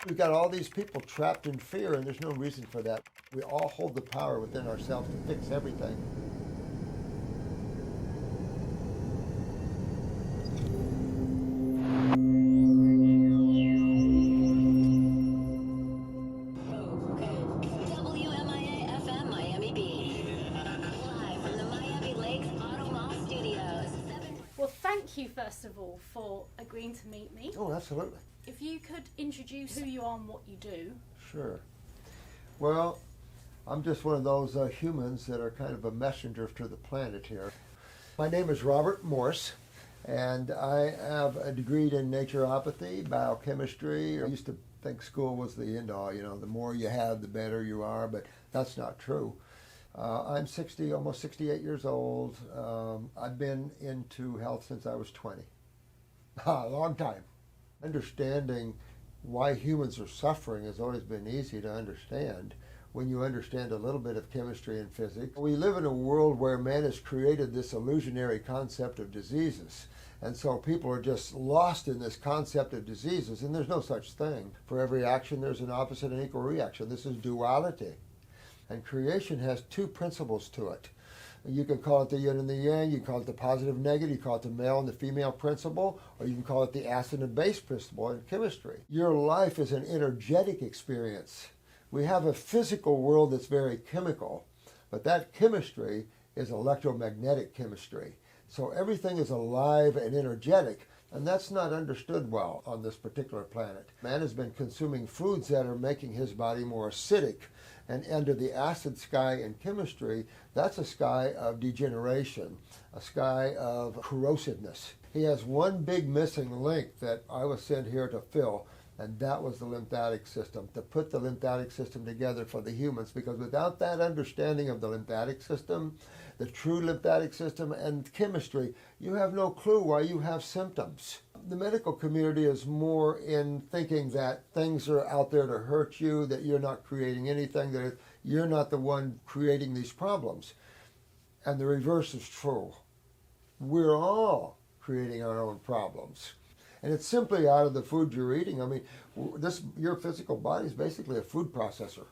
We've got all these people trapped in fear, and there's no reason for that. We all hold the power within ourselves to fix everything. Well, thank you, first of all, for agreeing to meet me. Oh, absolutely. If you could introduce who you are and what you do. Sure. Well, I'm just one of those humans that are kind of a messenger to the planet here. My name is Robert Morse, and I have a degree in naturopathy, biochemistry. I used to think school was the end-all, you know, the more you have, the better you are, but that's not true. I'm 60, almost 68 years old. I've been into health since I was 20. A long time. Understanding why humans are suffering has always been easy to understand when you understand a little bit of chemistry and physics. We live in a world where man has created this illusionary concept of diseases. And so people are just lost in this concept of diseases, and there's no such thing. For every action, there's an opposite and equal reaction. This is duality. And creation has two principles to it. You can call it the yin and the yang, you can call it the positive negative, you call it the male and the female principle, or you can call it the acid and base principle in chemistry. Your life is an energetic experience. We have a physical world that's very chemical, but that chemistry is electromagnetic chemistry. So everything is alive and energetic, and that's not understood well on this particular planet. Man has been consuming foods that are making his body more acidic. And under the acid sky in chemistry, that's a sky of degeneration, a sky of corrosiveness. He has one big missing link that I was sent here to fill, and that was the lymphatic system, to put the lymphatic system together for the humans, because without that understanding of the lymphatic system, the true lymphatic system and chemistry, you have no clue why you have symptoms. The medical community is more in thinking that things are out there to hurt you, that you're not creating anything, that you're not the one creating these problems. And the reverse is true. We're all creating our own problems. And it's simply out of the food you're eating. I mean, your physical body is basically a food processor.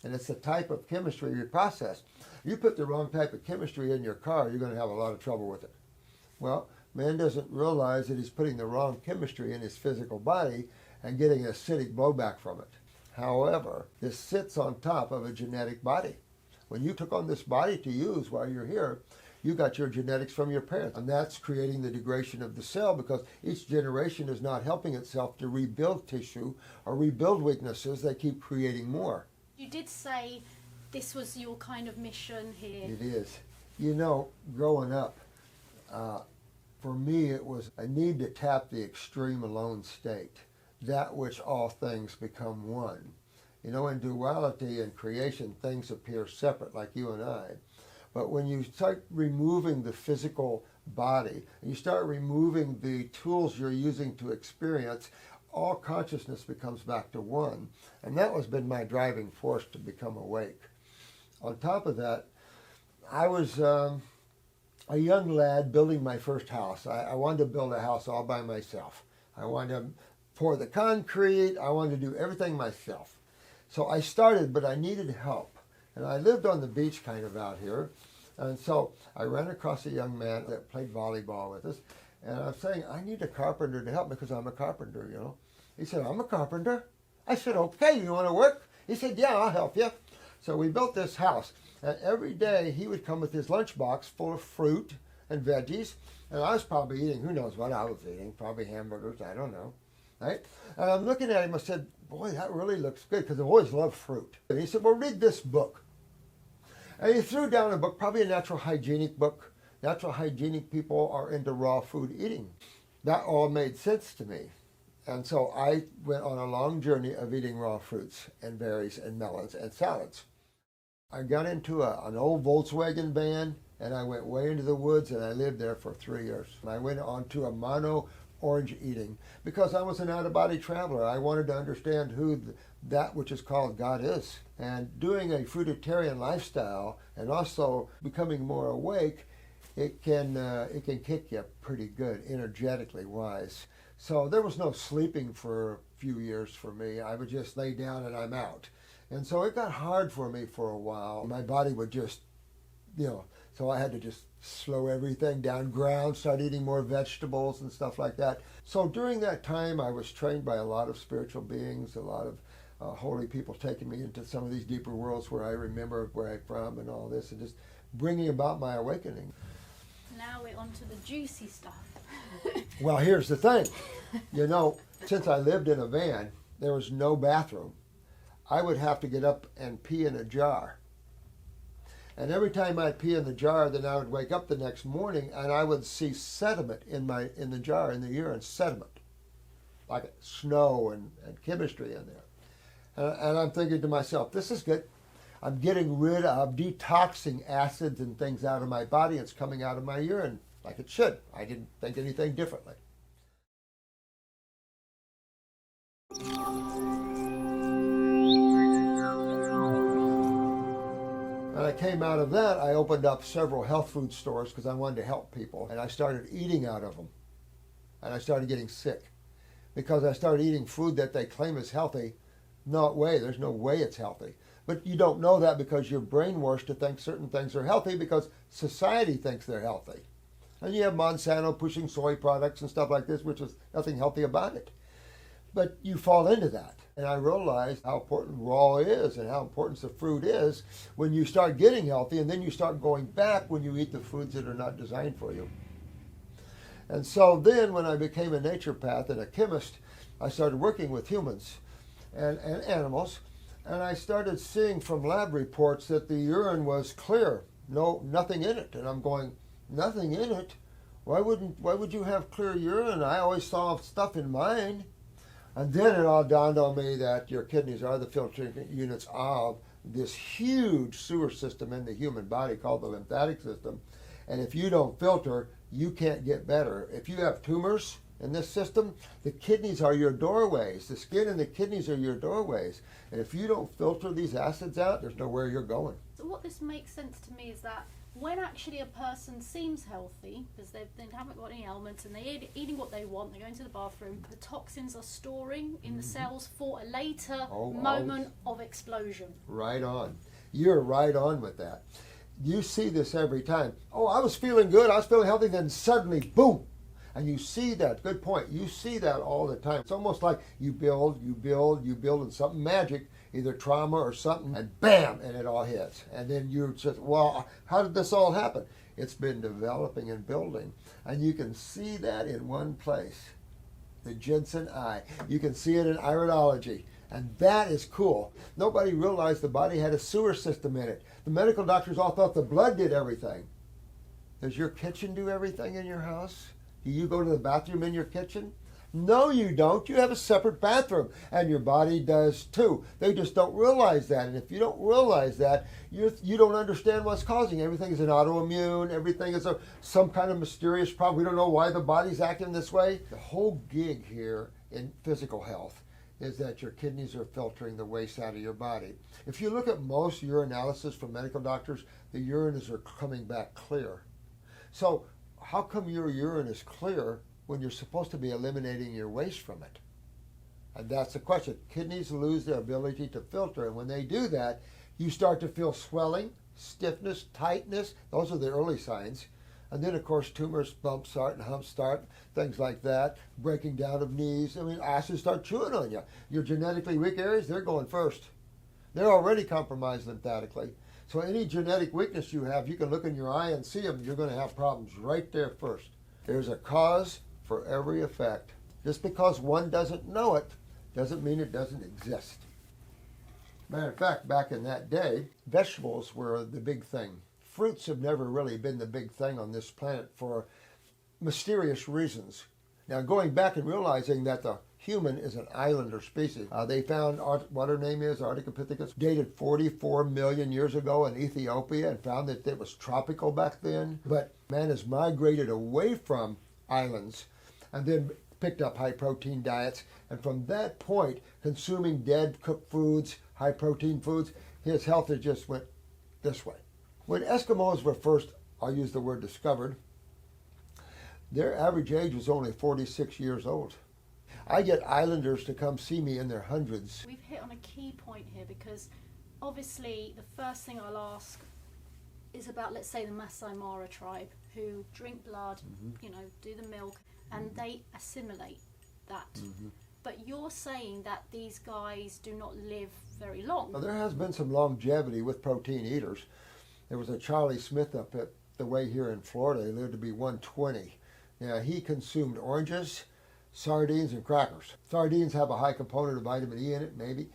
And it's the type of chemistry you process. You put the wrong type of chemistry in your car, you're going to have a lot of trouble with it. Well, man doesn't realize that he's putting the wrong chemistry in his physical body and getting acidic blowback from it. However, this sits on top of a genetic body. When you took on this body to use while you're here, you got your genetics from your parents. And that's creating the degradation of the cell, because each generation is not helping itself to rebuild tissue or rebuild weaknesses. They keep creating more. You did say this was your kind of mission here. It is. You know, growing up, for me it was a need to tap the extreme alone state, that which all things become one. You know, in duality and creation, things appear separate, like you and I. But when you start removing the physical body, and you start removing the tools you're using to experience, all consciousness becomes back to one. And that has been my driving force to become awake. On top of that, I was a young lad building my first house. I wanted to build a house all by myself. I wanted to pour the concrete. I wanted to do everything myself. So I started, but I needed help. And I lived on the beach kind of out here. And so I ran across a young man that played volleyball with us. And I'm saying, I need a carpenter to help me because I'm a carpenter, you know. He said, I'm a carpenter. I said, okay, you want to work? He said, yeah, I'll help you. So we built this house. And every day he would come with his lunchbox full of fruit and veggies. And I was probably eating, who knows what I was eating, probably hamburgers, I don't know. Right? And I'm looking at him, I said, boy, that really looks good, because I've always loved fruit. And he said, well, read this book. And he threw down a book, probably a natural hygienic book. Natural hygienic people are into raw food eating. That all made sense to me. And so I went on a long journey of eating raw fruits and berries and melons and salads. I got into an old Volkswagen van, and I went way into the woods, and I lived there for 3 years. And I went on to a mono orange eating because I was an out-of-body traveler. I wanted to understand who that which is called God is. And doing a fruitarian lifestyle and also becoming more awake, it can kick you pretty good, energetically wise. So there was no sleeping for a few years for me. I would just lay down and I'm out. And so it got hard for me for a while. My body would just, so I had to just slow everything down, ground, start eating more vegetables and stuff like that. So during that time, I was trained by a lot of spiritual beings, a lot of holy people taking me into some of these deeper worlds where I remember where I'm from and all this, and just bringing about my awakening. Now we're on to the juicy stuff. Well, here's the thing. Since I lived in a van, there was no bathroom. I would have to get up and pee in a jar. And every time I'd pee in the jar, then I would wake up the next morning and I would see sediment in the jar, in the urine, sediment, like snow and chemistry in there. And I'm thinking to myself, this is good. I'm getting rid of detoxing acids and things out of my body. It's coming out of my urine like it should. I didn't think anything differently. When I came out of that, I opened up several health food stores because I wanted to help people. And I started eating out of them. And I started getting sick because I started eating food that they claim is healthy. No way, there's no way it's healthy. But you don't know that because you're brainwashed to think certain things are healthy because society thinks they're healthy. And you have Monsanto pushing soy products and stuff like this, which is nothing healthy about it. But you fall into that. And I realized how important raw is and how important the fruit is when you start getting healthy, and then you start going back when you eat the foods that are not designed for you. And so then when I became a naturopath and a chemist, I started working with humans and animals, and I started seeing from lab reports that the urine was clear, nothing in it. And I'm going, nothing in it? Why would you have clear urine? I always saw stuff in mine. And then it all dawned on me that your kidneys are the filtering units of this huge sewer system in the human body called the lymphatic system. And if you don't filter, you can't get better. If you have tumors in this system, the kidneys are your doorways. The skin and the kidneys are your doorways. And if you don't filter these acids out, there's nowhere you're going. So what this makes sense to me is that when actually a person seems healthy, because they haven't got any ailments and they're eating what they want, they're going to the bathroom, the toxins are storing in the cells for a later moment of explosion. Right on. You're right on with that. You see this every time. Oh, I was feeling good, I was feeling healthy, then suddenly, boom. And you see that, good point, you see that all the time. It's almost like you build, and something magic, either trauma or something, and bam, and it all hits. And then you just, well, how did this all happen? It's been developing and building. And you can see that in one place, the ginseng eye. You can see it in iridology. And that is cool. Nobody realized the body had a sewer system in it. The medical doctors all thought the blood did everything. Does your kitchen do everything in your house? Do you go to the bathroom in your kitchen? No, you don't. You have a separate bathroom, and your body does too. They just don't realize that. And if you don't realize that, you don't understand what's causing. Everything is an autoimmune. Everything is some kind of mysterious problem. We don't know why the body's acting this way. The whole gig here in physical health is that your kidneys are filtering the waste out of your body. If you look at most urinalysis from medical doctors, the urines are coming back clear. So how come your urine is clear when you're supposed to be eliminating your waste from it? And that's the question. Kidneys lose their ability to filter, and when they do that, you start to feel swelling, stiffness, tightness. Those are the early signs. And then, of course, tumors, bumps start and humps start, things like that, breaking down of knees. I mean, acids start chewing on you. Your genetically weak areas, they're going first. They're already compromised lymphatically. So any genetic weakness you have, you can look in your eye and see them. You're going to have problems right there first. There's a cause for every effect. Just because one doesn't know it doesn't mean it doesn't exist. Matter of fact, back in that day, vegetables were the big thing. Fruits have never really been the big thing on this planet for mysterious reasons. Now, going back and realizing that the human is an islander species. They found what her name is, Ardipithecus, dated 44 million years ago in Ethiopia, and found that it was tropical back then. But man has migrated away from islands and then picked up high protein diets. And from that point, consuming dead cooked foods, high protein foods, his health has just went this way. When Eskimos were first, I'll use the word discovered, their average age was only 46 years old. I get islanders to come see me in their hundreds. We've hit on a key point here, because obviously the first thing I'll ask is about, let's say, the Masai Mara tribe, who drink blood, do the milk, and they assimilate that. But you're saying that these guys do not live very long. Well, there has been some longevity with protein eaters. There was a Charlie Smith up at the way here in Florida. He lived to be 120. Now, he consumed oranges, sardines, and crackers. Sardines have a high component of vitamin E in it, maybe.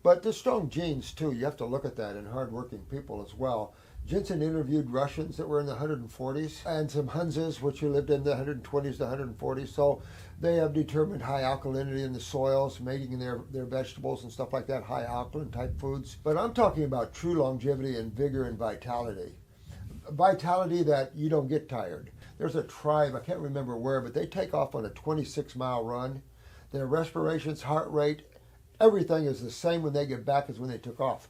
But there's strong genes, too. You have to look at that in hardworking people as well. Jensen interviewed Russians that were in the 140s and some Hunzas, which lived in the 120s to 140s. So they have determined high alkalinity in the soils, making their vegetables and stuff like that, high alkaline type foods. But I'm talking about true longevity and vigor and vitality. Vitality that you don't get tired. There's a tribe, I can't remember where, but they take off on a 26-mile run. Their respirations, heart rate, everything is the same when they get back as when they took off.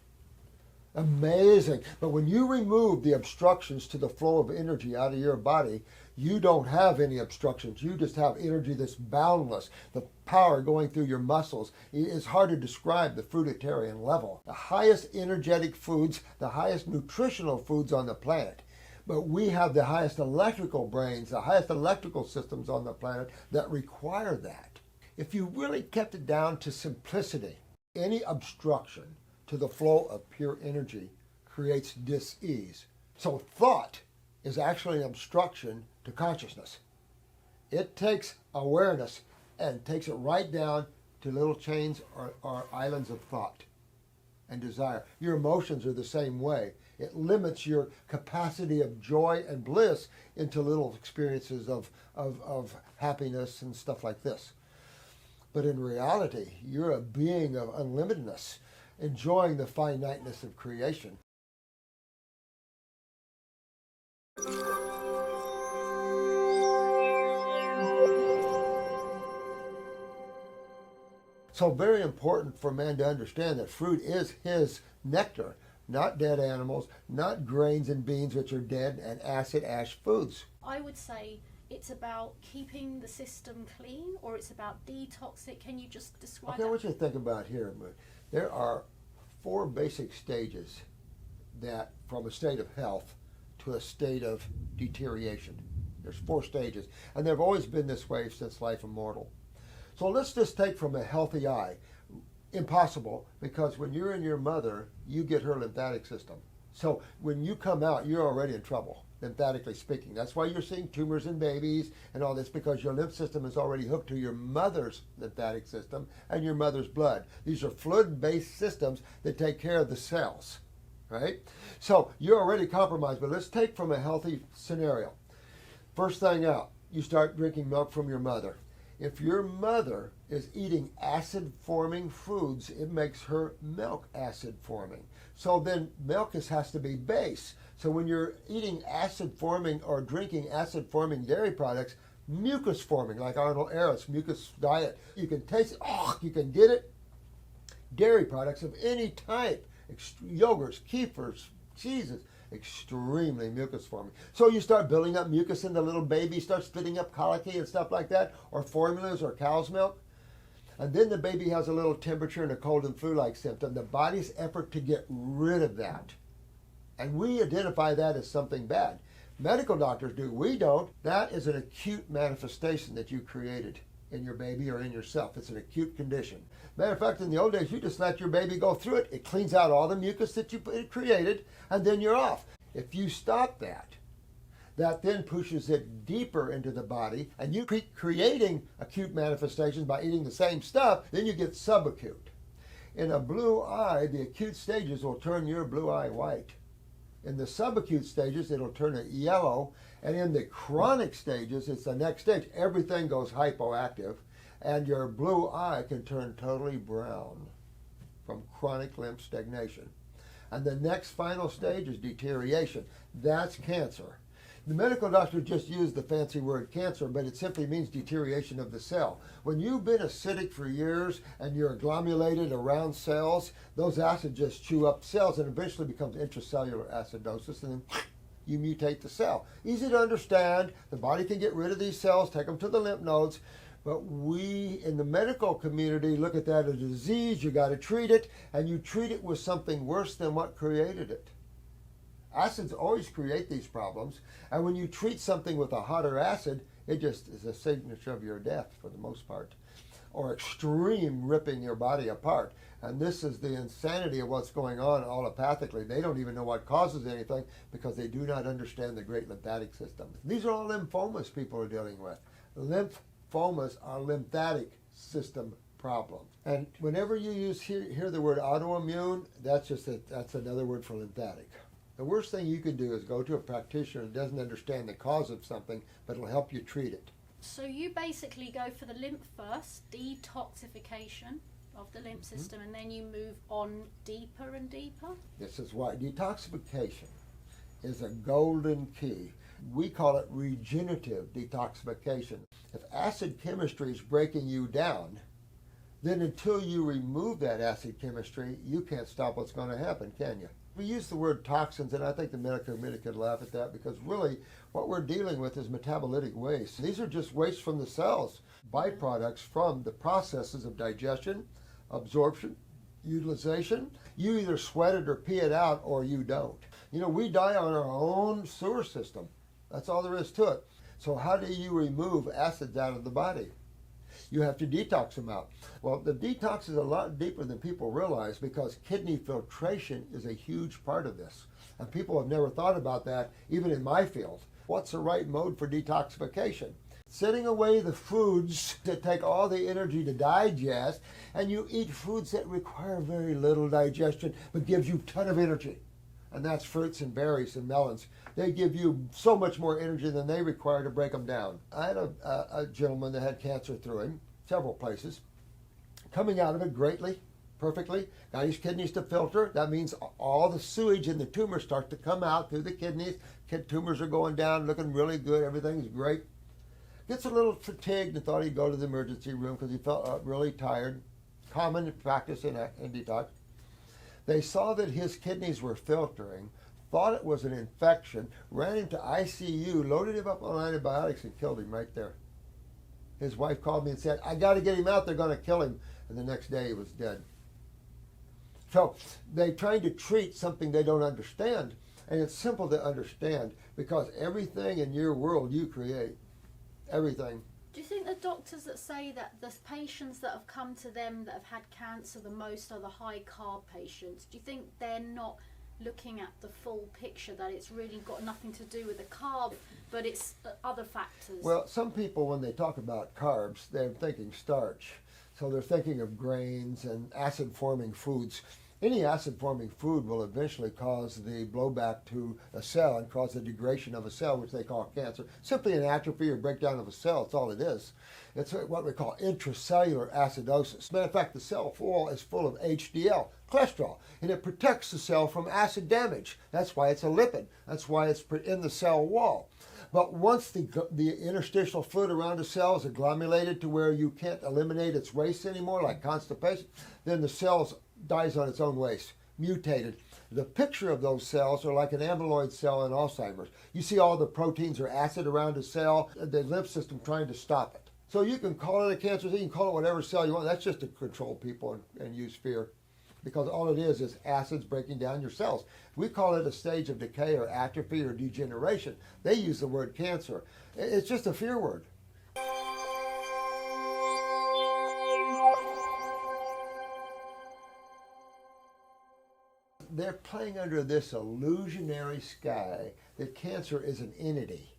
Amazing. But when you remove the obstructions to the flow of energy out of your body, you don't have any obstructions. You just have energy that's boundless. The power going through your muscles. It's hard to describe the fruitarian level. The highest energetic foods, the highest nutritional foods on the planet. But we have the highest electrical brains, the highest electrical systems on the planet that require that. If you really kept it down to simplicity, any obstruction to the flow of pure energy creates dis-ease. So thought is actually an obstruction to consciousness. It takes awareness and takes it right down to little chains or islands of thought and desire. Your emotions are the same way. It limits your capacity of joy and bliss into little experiences of happiness and stuff like this. But in reality, you're a being of unlimitedness, enjoying the finiteness of creation. So very important for man to understand that fruit is his nectar, not dead animals, not grains and beans, which are dead and acid ash foods. I would say it's about keeping the system clean, or it's about detoxing. Can you just describe Okay, that? I want you to think about here. There are 4 basic stages that from a state of health to a state of deterioration. There's 4 stages, and they've always been this way since life immortal. So let's just take from a healthy eye. Impossible, because when you're in your mother, you get her lymphatic system. So when you come out, you're already in trouble, lymphatically speaking. That's why you're seeing tumors in babies and all this, because your lymph system is already hooked to your mother's lymphatic system and your mother's blood. These are fluid-based systems that take care of the cells, right? So you're already compromised, but let's take from a healthy scenario. First thing out, you start drinking milk from your mother. If your mother is eating acid-forming foods, it makes her milk acid-forming. So then milk has to be base. So when you're eating acid-forming or drinking acid-forming dairy products, mucus-forming, like Arnold Ehret's mucus diet, you can taste it, you can get it. Dairy products of any type, yogurts, kefirs, cheeses, extremely mucus forming. So you start building up mucus in the little baby, start spitting up colicky and stuff like that, or formulas or cow's milk. And then the baby has a little temperature and a cold and flu-like symptom. The body's effort to get rid of that. And we identify that as something bad. Medical doctors do. We don't. That is an acute manifestation that you created in your baby or in yourself. It's an acute condition. Matter of fact, in the old days, you just let your baby go through it. It cleans out all the mucus that you created, and then you're off. If you stop that, that then pushes it deeper into the body, and you keep creating acute manifestations by eating the same stuff, then you get subacute. In a blue eye, the acute stages will turn your blue eye white. In the subacute stages, it'll turn it yellow, and in the chronic stages, it's the next stage. Everything goes hypoactive, and your blue eye can turn totally brown from chronic lymph stagnation. And the next final stage is deterioration. That's cancer. The medical doctor just used the fancy word cancer, but it simply means deterioration of the cell. When you've been acidic for years and you're agglomerated around cells, those acids just chew up cells and eventually becomes intracellular acidosis, and then you mutate the cell. Easy to understand. The body can get rid of these cells, take them to the lymph nodes, But we in the medical community look at that as a disease, you got to treat it, and you treat it with something worse than what created it. Acids always create these problems, and when you treat something with a hotter acid, it just is a signature of your death for the most part, or extreme ripping your body apart. And this is the insanity of what's going on allopathically. They don't even know what causes anything because they do not understand the great lymphatic system. These are all lymphomas people are dealing with. Lymphomas are lymphatic system problems. And whenever you hear the word autoimmune, that's another word for lymphatic. The worst thing you can do is go to a practitioner that doesn't understand the cause of something, but it'll help you treat it. So you basically go for the lymph first, detoxification of the lymph system, and then you move on deeper and deeper? This is why detoxification is a golden key. We call it regenerative detoxification. If acid chemistry is breaking you down, then until you remove that acid chemistry, you can't stop what's going to happen, can you? We use the word toxins, and I think the medical community could laugh at that because really what we're dealing with is metabolitic waste. These are just waste from the cells, byproducts from the processes of digestion, absorption, utilization. You either sweat it or pee it out or you don't. You know, we die on our own sewer system. That's all there is to it. So how do you remove acids out of the body? You have to detox them out. Well, the detox is a lot deeper than people realize because kidney filtration is a huge part of this. And people have never thought about that, even in my field. What's the right mode for detoxification? Setting away the foods that take all the energy to digest, and you eat foods that require very little digestion but gives you a ton of energy. And that's fruits and berries and melons. They give you so much more energy than they require to break them down. I had a gentleman that had cancer through him, several places, coming out of it greatly, perfectly, got his kidneys to filter. That means all the sewage in the tumor starts to come out through the kidneys. Tumors are going down, looking really good, everything's great. Gets a little fatigued and thought he'd go to the emergency room because he felt really tired. Common practice in detox. They saw that his kidneys were filtering, thought it was an infection, ran him to ICU, loaded him up on antibiotics and killed him right there. His wife called me and said, I got to get him out, they're going to kill him. And the next day he was dead. So they're trying to treat something they don't understand. And it's simple to understand because everything in your world you create. Everything. Do you think the doctors that say that the patients that have come to them that have had cancer the most are the high carb patients, do you think they're not looking at the full picture, that it's really got nothing to do with the carb, but it's other factors? Well, some people, when they talk about carbs, they're thinking starch. So they're thinking of grains and acid-forming foods. Any acid-forming food will eventually cause the blowback to a cell and cause the degradation of a cell, which they call cancer. Simply an atrophy or breakdown of a cell, that's all it is. It's what we call intracellular acidosis. Matter of fact, the cell wall is full of HDL, cholesterol, and it protects the cell from acid damage. That's why it's a lipid. That's why it's in the cell wall. But once the interstitial fluid around the cell is agglomerated to where you can't eliminate its waste anymore, like constipation, then the cells dies on its own waste, mutated. The picture of those cells are like an amyloid cell in Alzheimer's. You see all the proteins or acid around a cell, the lymph system trying to stop it. So you can call it a cancer, you can call it whatever cell you want. That's just to control people and use fear. Because all it is acids breaking down your cells. We call it a stage of decay or atrophy or degeneration. They use the word cancer. It's just a fear word. They're playing under this illusionary sky that cancer is an entity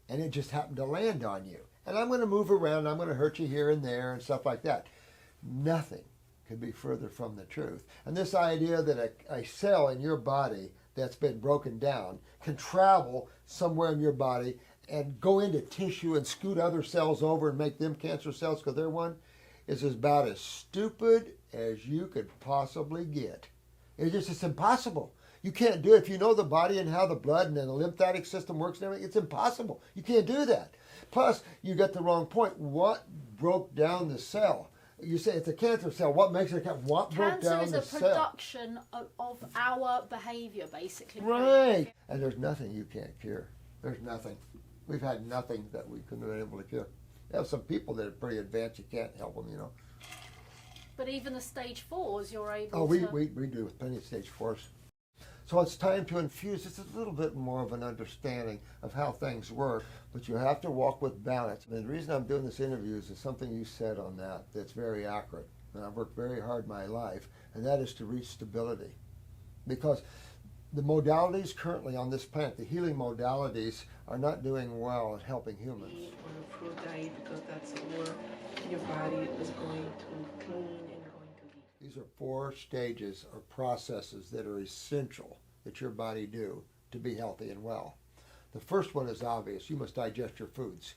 and it just happened to land on you. And I'm going to move around, I'm going to hurt you here and there and stuff like that. Nothing could be further from the truth. And this idea that a cell in your body that's been broken down can travel somewhere in your body and go into tissue and scoot other cells over and make them cancer cells because they're one, is about as stupid as you could possibly get. It's impossible. You can't do it. If you know the body and how the blood and the lymphatic system works and everything, it's impossible. You can't do that. Plus, you got the wrong point. What broke down the cell? You say it's a cancer cell. What makes it a cancer? What broke down the cell? Cancer is a production of our behavior, basically. Right. And there's nothing you can't cure. There's nothing. We've had nothing that we couldn't have been able to cure. You have some people that are pretty advanced, you can't help them, you know. But even the stage 4s, you're able Oh, to... we do with plenty of stage 4s. So it's time to infuse just a little bit more of an understanding of how things work, but you have to walk with balance. And the reason I'm doing this interview is something you said on that's very accurate. And I've worked very hard my life, and that is to reach stability. Because the modalities currently on this planet, the healing modalities, are not doing well at helping humans. Or an improved diet, because that's where your body is going to clean and you're going to heal. These are 4 stages or processes that are essential that your body do to be healthy and well. The first one is obvious. You must digest your foods.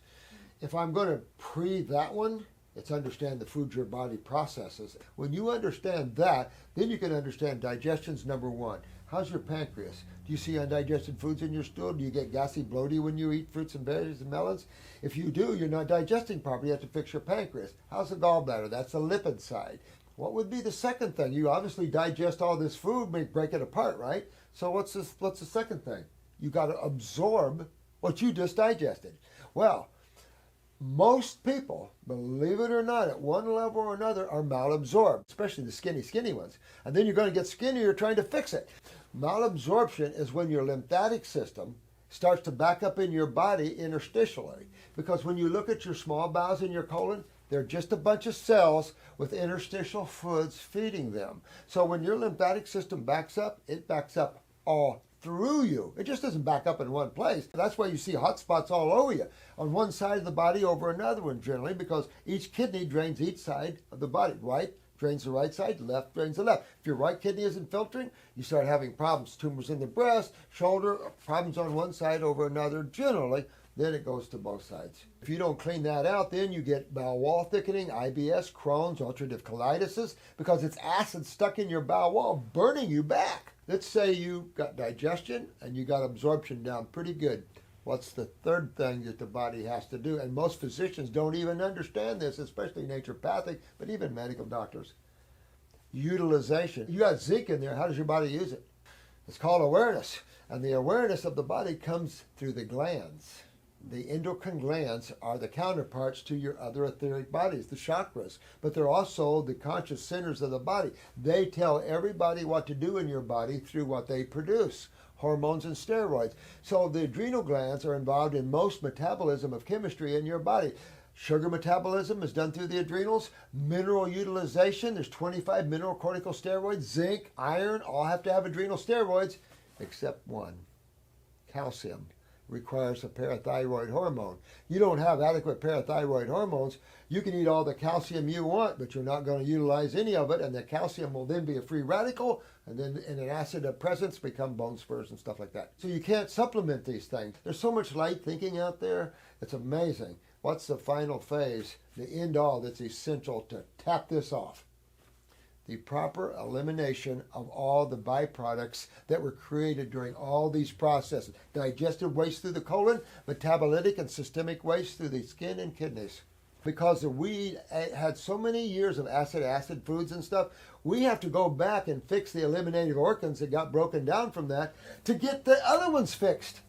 If I'm going to that one, it's understand the foods your body processes. When you understand that, then you can understand digestion's number 1. How's your pancreas? Do you see undigested foods in your stool? Do you get gassy, bloaty when you eat fruits and berries and melons? If you do, you're not digesting properly. You have to fix your pancreas. How's the gallbladder? That's the lipid side. What would be the second thing? You obviously digest all this food, break it apart, right? So what's the second thing? You got to absorb what you just digested. Well, most people, believe it or not, at one level or another, are malabsorbed, especially the skinny ones. And then you're going to get skinnier trying to fix it. Malabsorption is when your lymphatic system starts to back up in your body interstitially. Because when you look at your small bowels and your colon, they're just a bunch of cells with interstitial fluids feeding them. So when your lymphatic system backs up, it backs up all through you. It just doesn't back up in one place. That's why you see hot spots all over you, on one side of the body over another one generally, because each kidney drains each side of the body. Right drains the right side, left drains the left. If your right kidney isn't filtering, you start having problems, tumors in the breast, shoulder, problems on one side over another generally. Then it goes to both sides. If you don't clean that out, then you get bowel wall thickening, IBS, Crohn's, ulcerative colitis, because it's acid stuck in your bowel wall, burning you back. Let's say you got digestion and you got absorption down pretty good. What's the third thing that the body has to do? And most physicians don't even understand this, especially naturopathic, but even medical doctors. Utilization. You got zinc in there. How does your body use it? It's called awareness. And the awareness of the body comes through the glands. The endocrine glands are the counterparts to your other etheric bodies, the chakras, but they're also the conscious centers of the body. They tell everybody what to do in your body through what they produce, hormones and steroids. So the adrenal glands are involved in most metabolism of chemistry in your body. Sugar metabolism is done through the adrenals. Mineral utilization, there's 25 mineral corticosteroids, zinc, iron, all have to have adrenal steroids, except one, calcium. Requires a parathyroid hormone. You don't have adequate parathyroid hormones, you can eat all the calcium you want, but you're not going to utilize any of it, and the calcium will then be a free radical, and then in an acid of presence become bone spurs and stuff like that. So you can't supplement these things. There's so much light thinking out there, it's amazing. What's the final phase, the end all that's essential to tap this off? The proper elimination of all the byproducts that were created during all these processes. Digestive waste through the colon, metabolitic and systemic waste through the skin and kidneys. Because we had so many years of acid foods and stuff, we have to go back and fix the eliminated organs that got broken down from that to get the other ones fixed.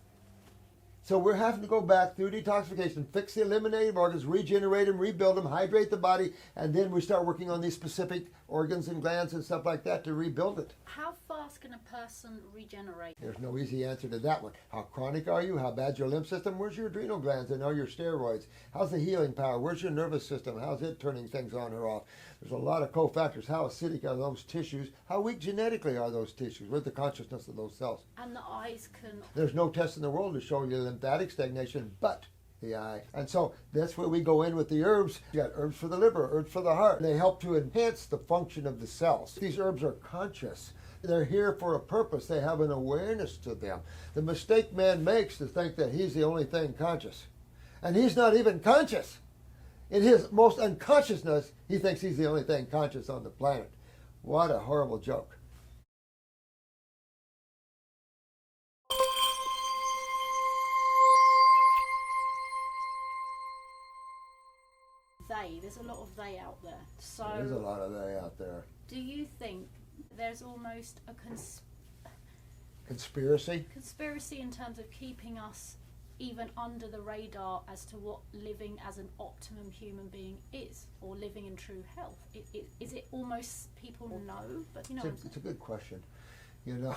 So we're having to go back through detoxification, fix the eliminated organs, regenerate them, rebuild them, hydrate the body, and then we start working on these specific organs and glands and stuff like that to rebuild it. How fast can a person regenerate? There's no easy answer to that one. How chronic are you? How bad's your lymph system? Where's your adrenal glands and all your steroids? How's the healing power? Where's your nervous system? How's it turning things on or off? There's a lot of cofactors. How acidic are those tissues? How weak genetically are those tissues? Where's the consciousness of those cells? And the eyes can... There's no test in the world to show you lymphatic stagnation but the eye. And so that's where we go in with the herbs. You got herbs for the liver, herbs for the heart. They help to enhance the function of the cells. These herbs are conscious. They're here for a purpose. They have an awareness to them. The mistake man makes to think that he's the only thing conscious. And he's not even conscious. In his most unconsciousness, he thinks he's the only thing conscious on the planet. What a horrible joke. There's a lot of they out there. So There's a lot of they out there. do you think there's almost a Conspiracy? conspiracy in terms of keeping us even under the radar as to what living as an optimum human being is, or living in true health? Is it almost people know, but you know. It's a good question. You know,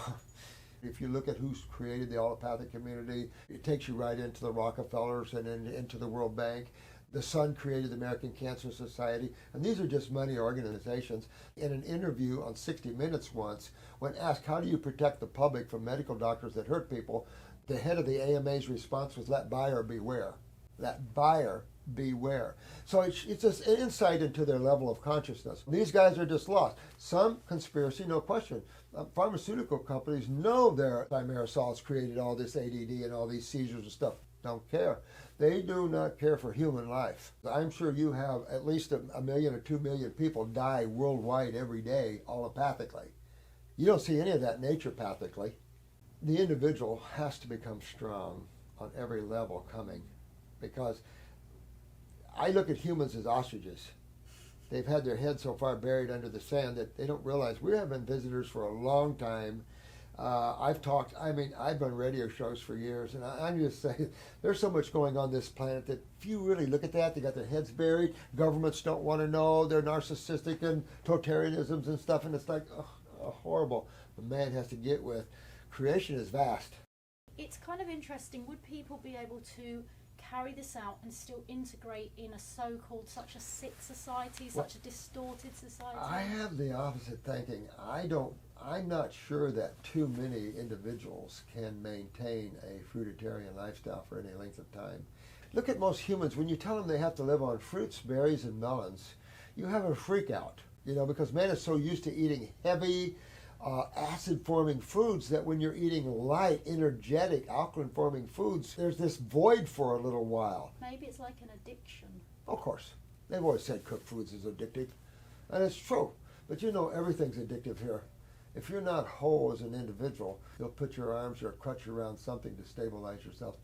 if you look at who's created the allopathic community, it takes you right into the Rockefellers and into the World Bank. The Sun created the American Cancer Society, and these are just money organizations. In an interview on 60 Minutes once, when asked, how do you protect the public from medical doctors that hurt people, the head of the AMA's response was, let buyer beware. Let buyer beware. So it's just an insight into their level of consciousness. These guys are just lost. Some conspiracy, no question. Pharmaceutical companies know their thimerosals created all this ADD and all these seizures and stuff. Don't care. They do not care for human life. I'm sure you have at least a million or 2 million people die worldwide every day allopathically. You don't see any of that naturopathically. The individual has to become strong on every level coming, because I look at humans as ostriches. They've had their heads so far buried under the sand that they don't realize we have been visitors for a long time. I've done radio shows for years, and I'm just saying, there's so much going on this planet that if you really look at that, they got their heads buried, governments don't want to know, they're narcissistic and totalitarianisms and stuff, and it's like, horrible. The man has to get with. Creation is vast. It's kind of interesting. Would people be able to carry this out and still integrate in a so-called such a sick society, such a distorted society? I have the opposite thinking. I'm not sure that too many individuals can maintain a fruitarian lifestyle for any length of time. Look at most humans. When you tell them they have to live on fruits, berries, and melons, you have a freak out, because man is so used to eating heavy, acid-forming foods that when you're eating light, energetic, alkaline-forming foods, there's this void for a little while. Maybe it's like an addiction. Of course. They've always said cooked foods is addictive. And it's true. But everything's addictive here. If you're not whole as an individual, you'll put your arms or a crutch around something to stabilize yourself.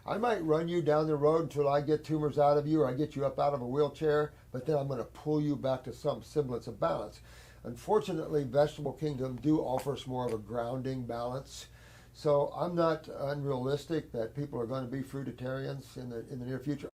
I might run you down the road until I get tumors out of you or I get you up out of a wheelchair, but then I'm going to pull you back to some semblance of balance. Unfortunately, Vegetable Kingdom do offer us more of a grounding balance. So I'm not unrealistic that people are going to be fruitarians in the near future.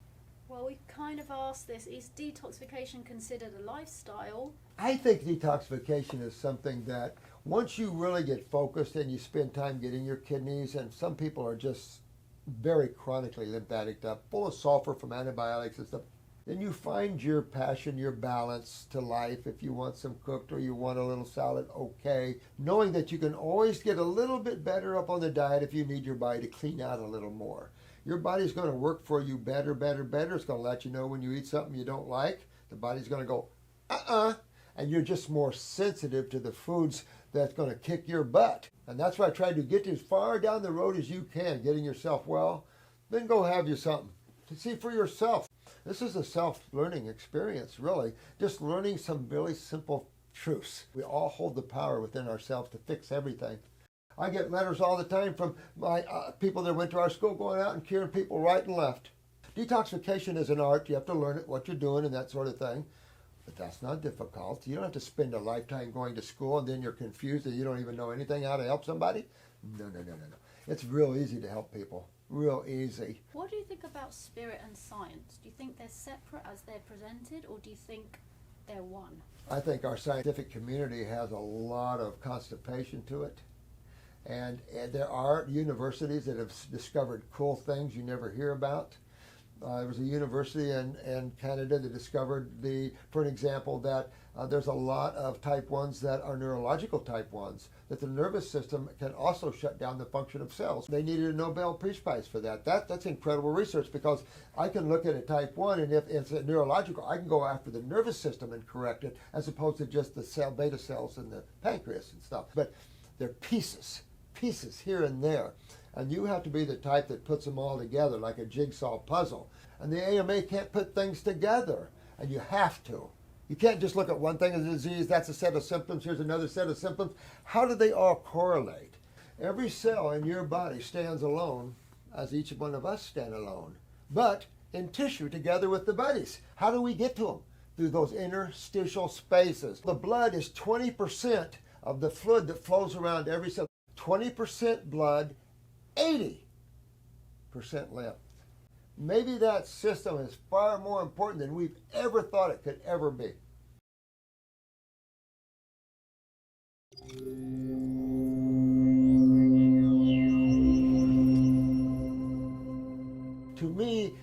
Well, we kind of asked this. Is detoxification considered a lifestyle? I think detoxification is something that once you really get focused and you spend time getting your kidneys, and some people are just very chronically lymphatic up, full of sulfur from antibiotics and stuff, then you find your passion, your balance to life. If you want some cooked or you want a little salad, okay. Knowing that you can always get a little bit better up on the diet if you need your body to clean out a little more. Your body's going to work for you better. It's going to let you know when you eat something you don't like. The body's going to go, and you're just more sensitive to the foods that's going to kick your butt. And that's why I try to get you as far down the road as you can, getting yourself well. Then go have you something to see for yourself. This is a self-learning experience, really. Just learning some really simple truths. We all hold the power within ourselves to fix everything. I get letters all the time from my people that went to our school going out and curing people right and left. Detoxification is an art. You have to learn it, what you're doing and that sort of thing. But that's not difficult. You don't have to spend a lifetime going to school and then you're confused and you don't even know anything how to help somebody. No. It's real easy to help people. Real easy. What do you think about spirit and science? Do you think they're separate as they're presented, or do you think they're one? I think our scientific community has a lot of constipation to it. And there are universities that have discovered cool things you never hear about. There was a university in Canada that discovered, for an example, that there's a lot of type 1s that are neurological type 1s, that the nervous system can also shut down the function of cells. They needed a Nobel Peace Prize for that. That's incredible research, because I can look at a type 1, and if it's a neurological, I can go after the nervous system and correct it, as opposed to just the beta cells in the pancreas and stuff. But they're pieces here and there. And you have to be the type that puts them all together like a jigsaw puzzle. And the AMA can't put things together, and you have to. You can't just look at one thing as a disease, that's a set of symptoms, here's another set of symptoms. How do they all correlate? Every cell in your body stands alone, as each one of us stand alone, but in tissue together with the buddies. How do we get to them? Through those interstitial spaces. The blood is 20% of the fluid that flows around every cell. 20% blood, 80 left. Maybe that system is far more important than we've ever thought it could ever be. To me,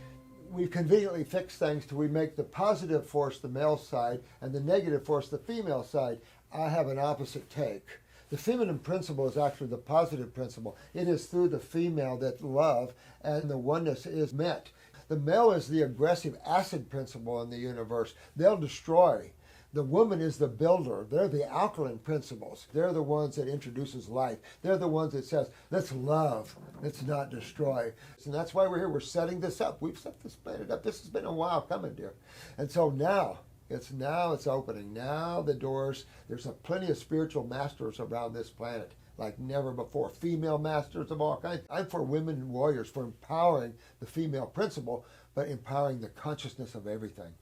we conveniently fix things till we make the positive force the male side and the negative force the female side. I have an opposite take. The feminine principle is actually the positive principle. It is through the female that love and the oneness is met. The male is the aggressive acid principle in the universe. They'll destroy. The woman is the builder. They're the alkaline principles. They're the ones that introduces life. They're the ones that says, let's love, let's not destroy. And that's why we're here. We're setting this up. We've set this planet up. This has been a while coming, dear. And so now it's opening. Now the doors, there's plenty of spiritual masters around this planet like never before. Female masters of all kinds. I'm for women warriors, for empowering the female principle, but empowering the consciousness of everything.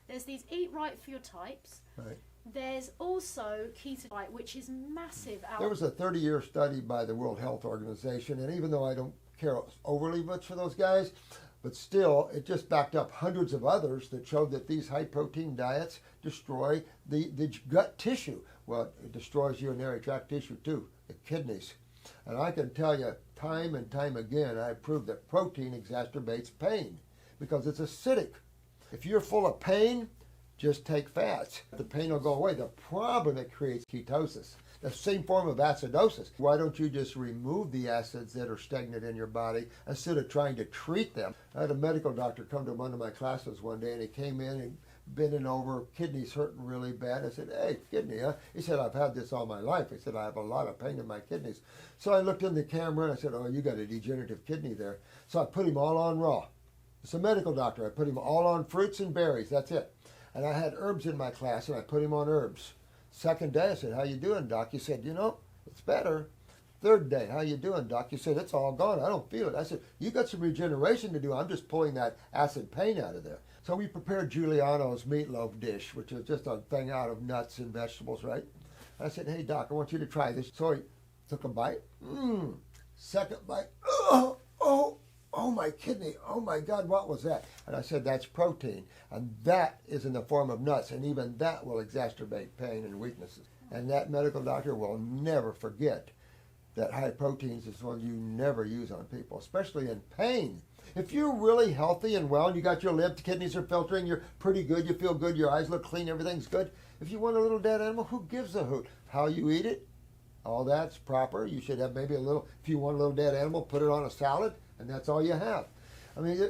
There's these eat right for your types. Right. There's also keto diet, which is massive. There was a 30-year study by the World Health Organization, and even though I don't care overly much for those guys, but still, it just backed up hundreds of others that showed that these high-protein diets destroy the gut tissue. Well, it destroys urinary tract tissue too, the kidneys. And I can tell you time and time again, I prove that protein exacerbates pain because it's acidic. If you're full of pain, just take fats. The pain will go away. The problem, it creates ketosis, the same form of acidosis. Why don't you just remove the acids that are stagnant in your body instead of trying to treat them? I had a medical doctor come to one of my classes one day, and he came in and bending over, kidneys hurting really bad. I said, hey, kidney, huh? He said, I've had this all my life. He said, I have a lot of pain in my kidneys. So I looked in the camera and I said, oh, you got a degenerative kidney there. So I put him all on raw. It's a medical doctor. I put him all on fruits and berries. That's it. And I had herbs in my class, and I put him on herbs. Second day, I said, how you doing, doc? He said, you know, it's better. Third day, how you doing, doc? He said, it's all gone. I don't feel it. I said, you got some regeneration to do. I'm just pulling that acid pain out of there. So we prepared Giuliano's meatloaf dish, which is just a thing out of nuts and vegetables, right? I said, hey, doc, I want you to try this. So he took a bite. Second bite. Oh, my kidney. Oh, my God, what was that? And I said, that's protein. And that is in the form of nuts. And even that will exacerbate pain and weaknesses. And that medical doctor will never forget that high proteins is one you never use on people, especially in pain. If you're really healthy and well, and you got your lips, kidneys are filtering, you're pretty good, you feel good, your eyes look clean, everything's good. If you want a little dead animal, who gives a hoot? How you eat it, all that's proper. You should have maybe a little, if you want a little dead animal, put it on a salad, and that's all you have. I mean,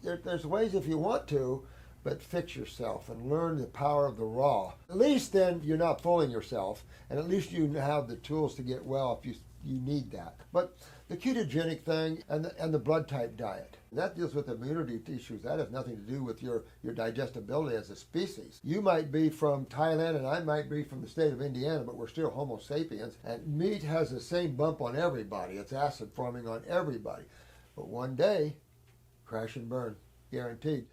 there's ways if you want to, but fix yourself and learn the power of the raw. At least then you're not fooling yourself, and at least you have the tools to get well if you need that. But the ketogenic thing and the blood type diet, that deals with immunity issues. That has nothing to do with your digestibility as a species. You might be from Thailand and I might be from the state of Indiana, but we're still Homo sapiens. And meat has the same bump on everybody. It's acid forming on everybody. But one day, crash and burn, guaranteed.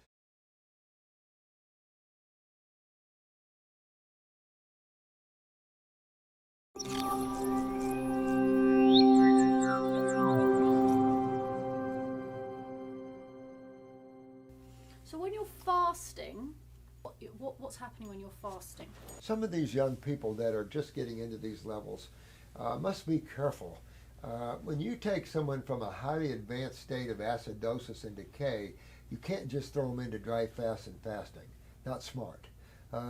So when you're fasting, what's happening when you're fasting? Some of these young people that are just getting into these levels must be careful. When you take someone from a highly advanced state of acidosis and decay, you can't just throw them into dry fast and fasting. Not smart.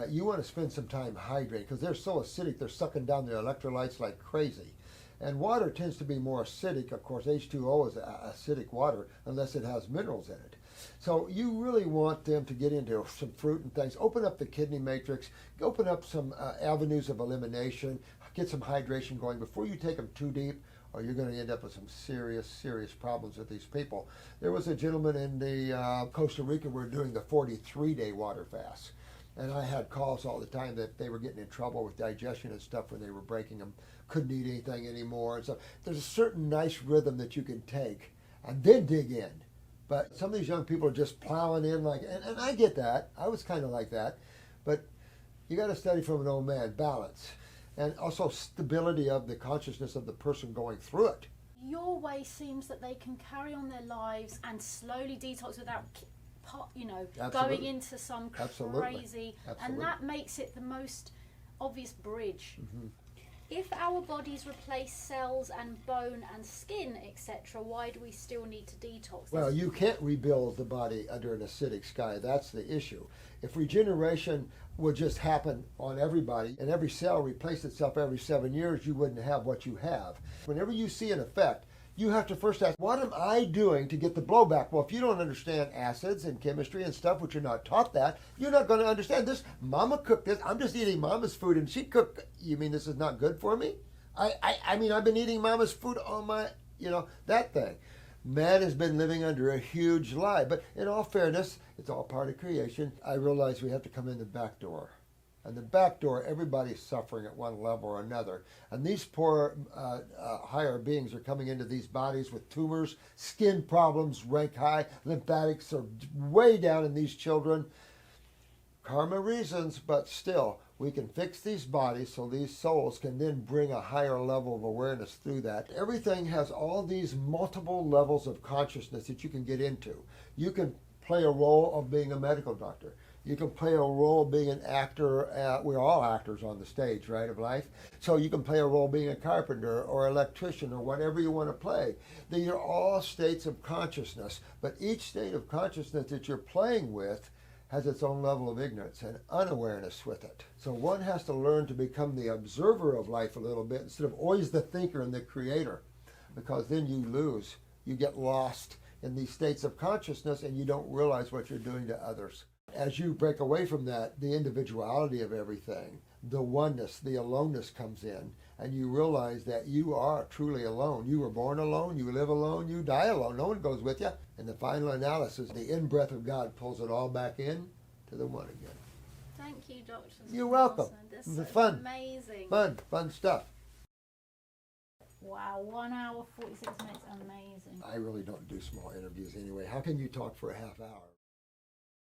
You want to spend some time hydrating because they're so acidic, they're sucking down their electrolytes like crazy. And water tends to be more acidic. Of course, H2O is acidic water unless it has minerals in it. So you really want them to get into some fruit and things. Open up the kidney matrix. Open up some avenues of elimination. Get some hydration going before you take them too deep, or you're going to end up with some serious, serious problems with these people. There was a gentleman in the Costa Rica who were doing the 43-day water fast. And I had calls all the time that they were getting in trouble with digestion and stuff when they were breaking them. Couldn't eat anything anymore. And so there's a certain nice rhythm that you can take and then dig in. But some of these young people are just plowing in like, and I get that. I was kind of like that. But you got to study from an old man, balance. And also stability of the consciousness of the person going through it. Your way seems that they can carry on their lives and slowly detox without, going Absolutely. into some Absolutely. crazy, and Absolutely. that makes it the most obvious bridge. Mm-hmm. If our bodies replace cells and bone and skin, etc., why do we still need to detox? Well, you can't rebuild the body under an acidic sky. That's the issue. If regeneration would just happen on everybody and every cell replace itself every 7 years, you wouldn't have what you have. Whenever you see an effect, you have to first ask, what am I doing to get the blowback? Well, if you don't understand acids and chemistry and stuff, which you're not taught that, you're not going to understand this. Mama cooked this. I'm just eating Mama's food, and she cooked. You mean this is not good for me? I mean, I've been eating Mama's food all my, that thing. Man has been living under a huge lie. But in all fairness, it's all part of creation. I realize we have to come in the back door. And the back door, everybody's suffering at one level or another. And these poor higher beings are coming into these bodies with tumors, skin problems rank high, lymphatics are way down in these children. Karma reasons, but still, we can fix these bodies so these souls can then bring a higher level of awareness through that. Everything has all these multiple levels of consciousness that you can get into. You can play a role of being a medical doctor. You can play a role being an actor. We're all actors on the stage, right, of life. So you can play a role being a carpenter or electrician or whatever you want to play. These are all states of consciousness. But each state of consciousness that you're playing with has its own level of ignorance and unawareness with it. So one has to learn to become the observer of life a little bit instead of always the thinker and the creator, because then you lose. You get lost in these states of consciousness and you don't realize what you're doing to others. As you break away from that, the individuality of everything, the oneness, the aloneness comes in, and you realize that you are truly alone. You were born alone, you live alone, you die alone. No one goes with you. In the final analysis, the in-breath of God pulls it all back in to the one again. Thank you, Dr. You're welcome. This It was is fun. amazing. Fun stuff. Wow, 1 hour, 46 minutes, amazing. I really don't do small interviews anyway. How can you talk for a half hour?